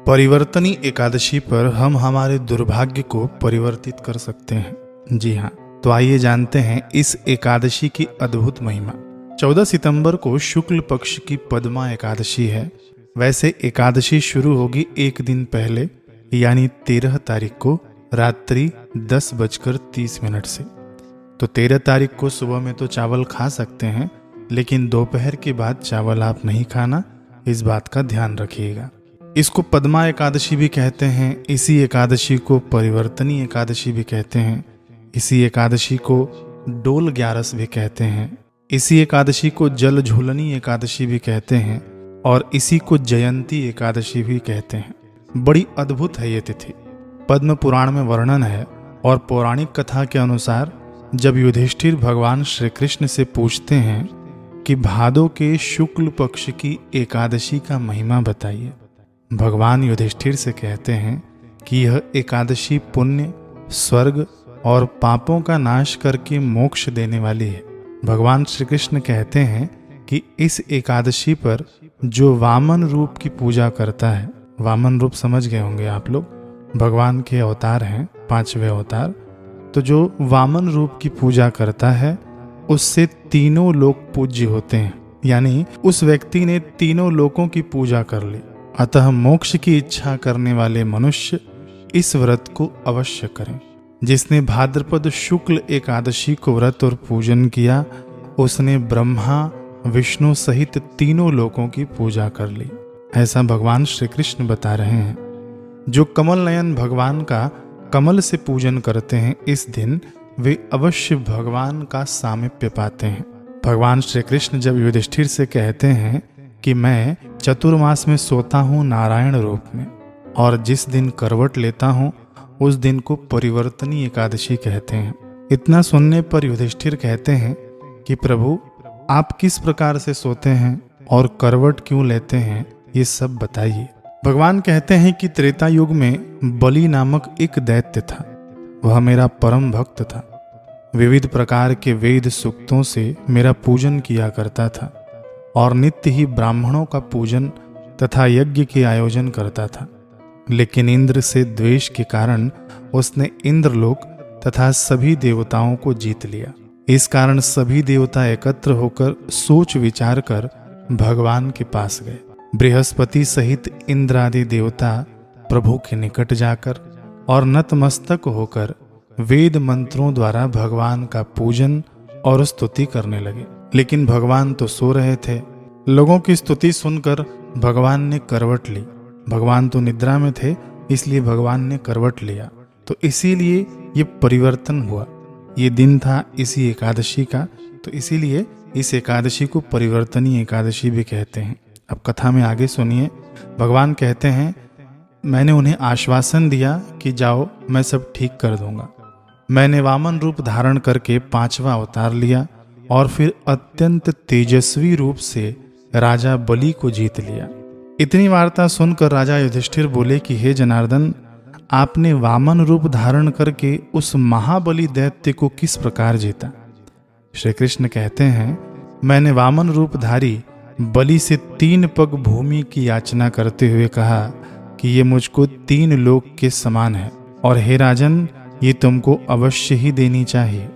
परिवर्तनी एकादशी पर हम हमारे दुर्भाग्य को परिवर्तित कर सकते हैं। जी हाँ, तो आइए जानते हैं इस एकादशी की अद्भुत महिमा। 14 सितंबर को शुक्ल पक्ष की पद्मा एकादशी है। वैसे एकादशी शुरू होगी एक दिन पहले यानी 13 तारीख को रात्रि 10:30 से। तो 13 तारीख को सुबह में तो चावल खा सकते हैं, लेकिन दोपहर के बाद चावल आप नहीं खाना, इस बात का ध्यान रखिएगा। इसको पद्मा एकादशी भी कहते हैं। इसी एकादशी को परिवर्तनी एकादशी भी कहते हैं। इसी एकादशी को डोल ग्यारस भी कहते हैं। इसी एकादशी को जल झूलनी एकादशी भी कहते हैं और इसी को जयंती एकादशी भी कहते हैं। बड़ी अद्भुत है ये तिथि। पद्म पुराण में वर्णन है और पौराणिक कथा के अनुसार जब युधिष्ठिर भगवान श्री कृष्ण से पूछते हैं कि भादो के शुक्ल पक्ष की एकादशी का महिमा बताइए, भगवान युधिष्ठिर से कहते हैं कि यह एकादशी पुण्य, स्वर्ग और पापों का नाश करके मोक्ष देने वाली है। भगवान श्री कृष्ण कहते हैं कि इस एकादशी पर जो वामन रूप की पूजा करता है, वामन रूप समझ गए होंगे आप लोग, भगवान के अवतार हैं, 5वें अवतार। तो जो वामन रूप की पूजा करता है उससे तीनों लोक पूज्य होते हैं, यानी उस व्यक्ति ने तीनों लोकों की पूजा कर ली। अतः मोक्ष की इच्छा करने वाले मनुष्य इस व्रत को अवश्य करें। जिसने भाद्रपद शुक्ल एकादशी को व्रत और पूजन किया उसने ब्रह्मा विष्णु सहित तीनों लोकों की पूजा कर ली, ऐसा भगवान श्री कृष्ण बता रहे हैं। जो कमल नयन भगवान का कमल से पूजन करते हैं, इस दिन वे अवश्य भगवान का सामीप्य पाते हैं। भगवान श्री कृष्ण जब युधिष्ठिर से कहते हैं कि मैं चतुर्मास में सोता हूँ नारायण रूप में और जिस दिन करवट लेता हूँ उस दिन को परिवर्तनी एकादशी कहते हैं। इतना सुनने पर युधिष्ठिर कहते हैं कि प्रभु आप किस प्रकार से सोते हैं और करवट क्यों लेते हैं, ये सब बताइए। भगवान कहते हैं कि त्रेता युग में बलि नामक एक दैत्य था। वह मेरा परम भक्त था। विविध प्रकार के वेद सूक्तों से मेरा पूजन किया करता था और नित्य ही ब्राह्मणों का पूजन तथा यज्ञ के आयोजन करता था। लेकिन इंद्र से द्वेष के कारण उसने इंद्रलोक तथा सभी देवताओं को जीत लिया। इस कारण सभी देवता एकत्र होकर सोच विचार कर भगवान के पास गए। बृहस्पति सहित इंद्र आदि देवता प्रभु के निकट जाकर और नतमस्तक होकर वेद मंत्रों द्वारा भगवान का पूजन और स्तुति करने लगे। लेकिन भगवान तो सो रहे थे। लोगों की स्तुति सुनकर भगवान ने करवट ली। भगवान तो निद्रा में थे, इसलिए भगवान ने करवट लिया। तो इसीलिए ये परिवर्तन हुआ। ये दिन था इसी एकादशी का, तो इसीलिए इस एकादशी को परिवर्तनी एकादशी भी कहते हैं। अब कथा में आगे सुनिए। भगवान कहते हैं मैंने उन्हें आश्वासन दिया कि जाओ मैं सब ठीक कर दूंगा। मैंने वामन रूप धारण करके 5वां अवतार लिया और फिर अत्यंत तेजस्वी रूप से राजा बलि को जीत लिया। इतनी वार्ता सुनकर राजा युधिष्ठिर बोले कि हे जनार्दन, आपने वामन रूप धारण करके उस महाबली दैत्य को किस प्रकार जीता? श्री कृष्ण कहते हैं मैंने वामन रूपधारी बलि से 3 पग भूमि की याचना करते हुए कहा कि ये मुझको 3 लोक के समान है और हे राजन, ये तुमको अवश्य ही देनी चाहिए।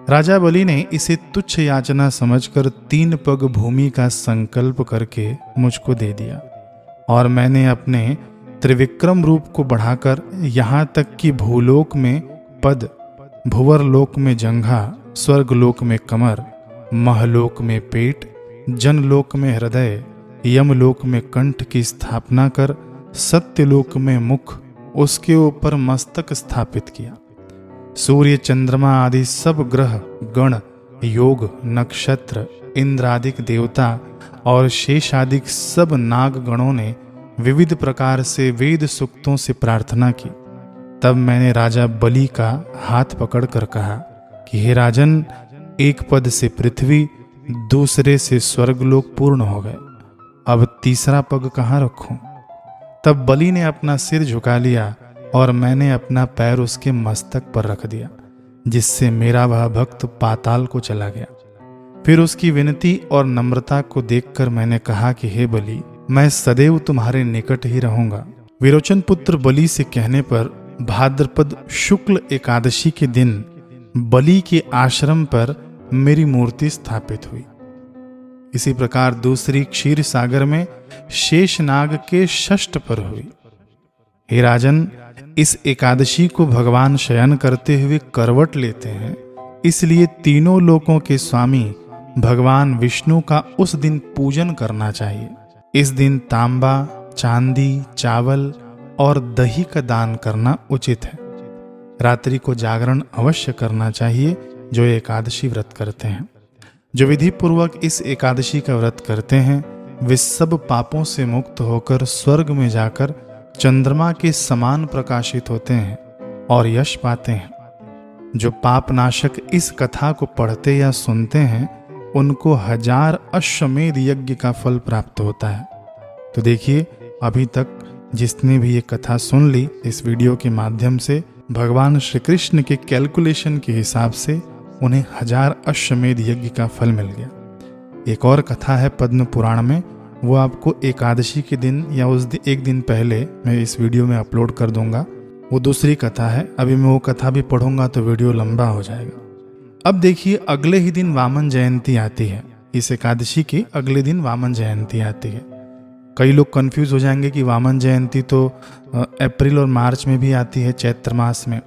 राजा बलि ने इसे तुच्छ याचना समझकर 3 पग भूमि का संकल्प करके मुझको दे दिया और मैंने अपने त्रिविक्रम रूप को बढ़ाकर यहाँ तक कि भूलोक में पद, भुवरलोक में जंघा, स्वर्गलोक में कमर, महलोक में पेट, जनलोक में हृदय, यमलोक में कंठ की स्थापना कर सत्यलोक में मुख, उसके ऊपर मस्तक स्थापित किया। सूर्य चंद्रमा आदि सब ग्रह गण, योग, नक्षत्र, इंद्रादिक देवता और शेषादिक सब नाग गणों ने विविध प्रकार से वेद सूक्तों से प्रार्थना की। तब मैंने राजा बलि का हाथ पकड़कर कहा कि हे राजन, एक पद से पृथ्वी, दूसरे से स्वर्गलोक पूर्ण हो गए। अब तीसरा पग कहाँ रखूं? तब बलि ने अपना सिर झुका लिया और मैंने अपना पैर उसके मस्तक पर रख दिया, जिससे मेरा वह भक्त पाताल को चला गया। फिर उसकी विनती और नम्रता को देखकर मैंने कहा कि हे बलि, मैं सदैव तुम्हारे निकट ही रहूंगा। विरोचन पुत्र बलि से कहने पर भाद्रपद शुक्ल एकादशी के दिन बलि के आश्रम पर मेरी मूर्ति स्थापित हुई। इसी प्रकार दूसरी क्षीर सागर में शेषनाग के षष्ठ पर हुई। हे राजन, इस एकादशी को भगवान शयन करते हुए करवट लेते हैं, इसलिए तीनों लोकों के स्वामी भगवान विष्णु का उस दिन पूजन करना चाहिए। इस दिन तांबा, चांदी, चावल और दही का दान करना उचित है। रात्रि को जागरण अवश्य करना चाहिए जो एकादशी व्रत करते हैं। जो विधि पूर्वक इस एकादशी का व्रत करते हैं वे सब पापों से मुक्त होकर स्वर्ग में जाकर चंद्रमा के समान प्रकाशित होते हैं और यश पाते हैं। जो पाप नाशक इस कथा को पढ़ते या सुनते हैं उनको 1000 अश्वमेध यज्ञ का फल प्राप्त होता है। तो देखिए, अभी तक जिसने भी ये कथा सुन ली, इस वीडियो के माध्यम से भगवान श्री कृष्ण के कैलकुलेशन के हिसाब से उन्हें 1000 अश्वमेध यज्ञ का फल मिल गया। एक और कथा है पद्म पुराण में, वो आपको एकादशी के दिन या उस दिन एक दिन पहले मैं इस वीडियो में अपलोड कर दूंगा। वो दूसरी कथा है, अभी मैं वो कथा भी पढ़ूंगा तो वीडियो लंबा हो जाएगा। अब देखिए, अगले ही दिन वामन जयंती आती है। इस एकादशी के अगले दिन वामन जयंती आती है। कई लोग कंफ्यूज हो जाएंगे कि वामन जयंती तो अप्रैल और मार्च में भी आती है, चैत्र मास में।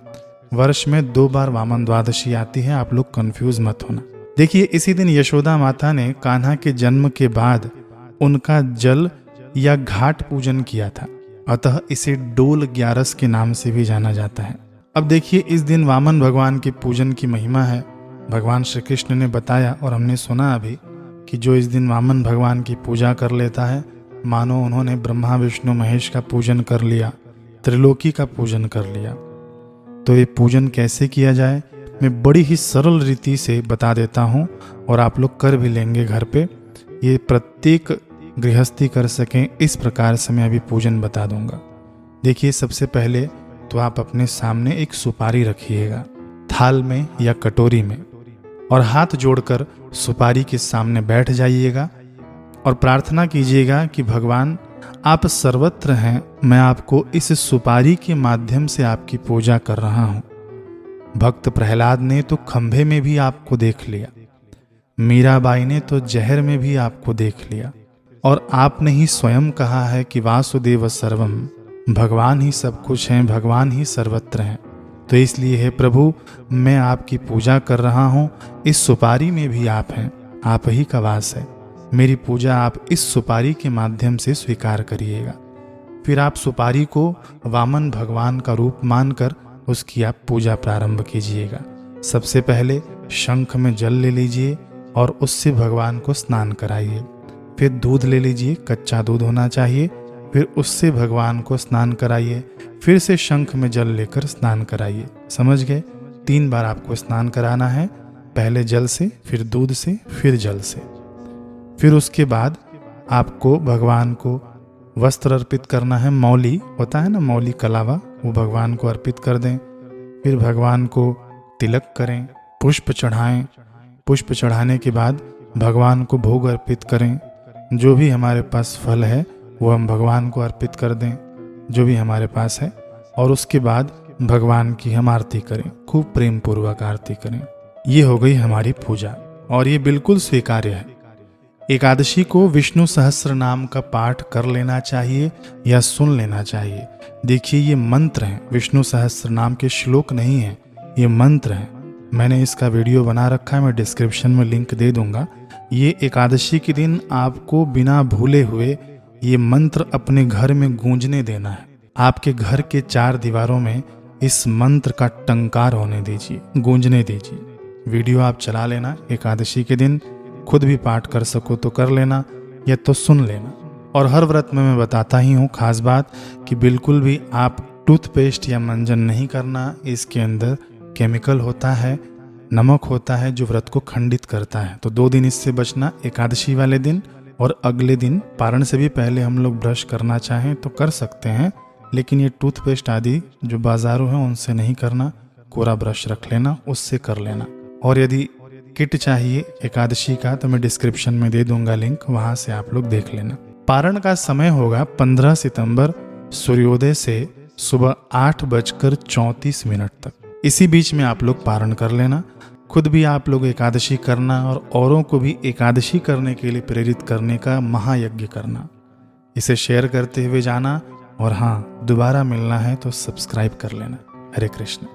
वर्ष में 2 बार वामन द्वादशी आती है, आप लोग कंफ्यूज मत होना। देखिए, इसी दिन यशोदा माता ने कान्हा के जन्म के बाद उनका जल या घाट पूजन किया था, अतः इसे डोल ग्यारस के नाम से भी जाना जाता है। अब देखिए, इस दिन वामन भगवान के पूजन की महिमा है। भगवान श्री कृष्ण ने बताया और हमने सुना अभी कि जो इस दिन वामन भगवान की पूजा कर लेता है मानो उन्होंने ब्रह्मा विष्णु महेश का पूजन कर लिया, त्रिलोकी का पूजन कर लिया। तो ये पूजन कैसे किया जाए मैं बड़ी ही सरल रीति से बता देता हूँ और आप लोग कर भी लेंगे घर पे। ये प्रत्येक गृहस्थी कर सकें इस प्रकार से मैं अभी पूजन बता दूंगा। देखिए, सबसे पहले तो आप अपने सामने एक सुपारी रखिएगा, थाल में या कटोरी में, और हाथ जोड़कर सुपारी के सामने बैठ जाइएगा और प्रार्थना कीजिएगा कि भगवान आप सर्वत्र हैं, मैं आपको इस सुपारी के माध्यम से आपकी पूजा कर रहा हूँ। भक्त प्रहलाद ने तो खंभे में भी आपको देख लिया, मीराबाई ने तो जहर में भी आपको देख लिया, और आपने ही स्वयं कहा है कि वासुदेव सर्वम, भगवान ही सब कुछ हैं, भगवान ही सर्वत्र हैं। तो इसलिए हे प्रभु, मैं आपकी पूजा कर रहा हूँ। इस सुपारी में भी आप हैं, आप ही का वास है। मेरी पूजा आप इस सुपारी के माध्यम से स्वीकार करिएगा। फिर आप सुपारी को वामन भगवान का रूप मानकर उसकी आप पूजा प्रारंभ कीजिएगा। सबसे पहले शंख में जल ले लीजिए और उससे भगवान को स्नान कराइए। फिर दूध ले लीजिए, कच्चा दूध होना चाहिए, फिर उससे भगवान को स्नान कराइए। फिर से शंख में जल लेकर स्नान कराइए। समझ गए? 3 बार आपको स्नान कराना है, पहले जल से, फिर दूध से, फिर जल से। फिर उसके बाद आपको भगवान को वस्त्र अर्पित करना है। मौली होता है ना, मौली कलावा, वो भगवान को अर्पित कर दें। फिर भगवान को तिलक करें, पुष्प चढ़ाएं। पुष्प चढ़ाने के बाद भगवान को भोग अर्पित करें। जो भी हमारे पास फल है वो हम भगवान को अर्पित कर दें, जो भी हमारे पास है। और उसके बाद भगवान की हम आरती करें, खूब प्रेम पूर्वक आरती करें। ये हो गई हमारी पूजा और ये बिल्कुल स्वीकार्य है। एकादशी को विष्णु सहस्त्र नाम का पाठ कर लेना चाहिए या सुन लेना चाहिए। देखिए, ये मंत्र हैं, विष्णु सहस्त्र नाम के श्लोक नहीं हैं, ये मंत्र हैं। मैंने इसका वीडियो बना रखा है, मैं डिस्क्रिप्शन में लिंक दे दूंगा। ये एकादशी के दिन आपको बिना भूले हुए ये मंत्र अपने घर में गूंजने देना है। आपके घर के 4 दीवारों में इस मंत्र का टंकार होने दीजिए, गूंजने दीजिए। वीडियो आप चला लेना, एकादशी के दिन खुद भी पाठ कर सको तो कर लेना या तो सुन लेना। और हर व्रत में मैं बताता ही हूँ खास बात कि बिल्कुल भी आप टूथपेस्ट या मंजन नहीं करना। इसके अंदर केमिकल होता है, नमक होता है जो व्रत को खंडित करता है। तो 2 दिन इससे बचना, एकादशी वाले दिन और अगले दिन। पारण से भी पहले हम लोग ब्रश करना चाहें तो कर सकते हैं, लेकिन ये टूथपेस्ट आदि जो बाजारों हैं उनसे नहीं करना। कोरा ब्रश रख लेना, उससे कर लेना। और यदि किट चाहिए एकादशी का तो मैं डिस्क्रिप्शन में दे दूंगा लिंक, वहां से आप लोग देख लेना। पारण का समय होगा 15 सितंबर सूर्योदय से सुबह 8:34 तक। इसी बीच में आप लोग पारण कर लेना। खुद भी आप लोग एकादशी करना और औरों को भी एकादशी करने के लिए प्रेरित करने का महायज्ञ करना। इसे शेयर करते हुए जाना और हाँ, दोबारा मिलना है तो सब्सक्राइब कर लेना। हरे कृष्ण।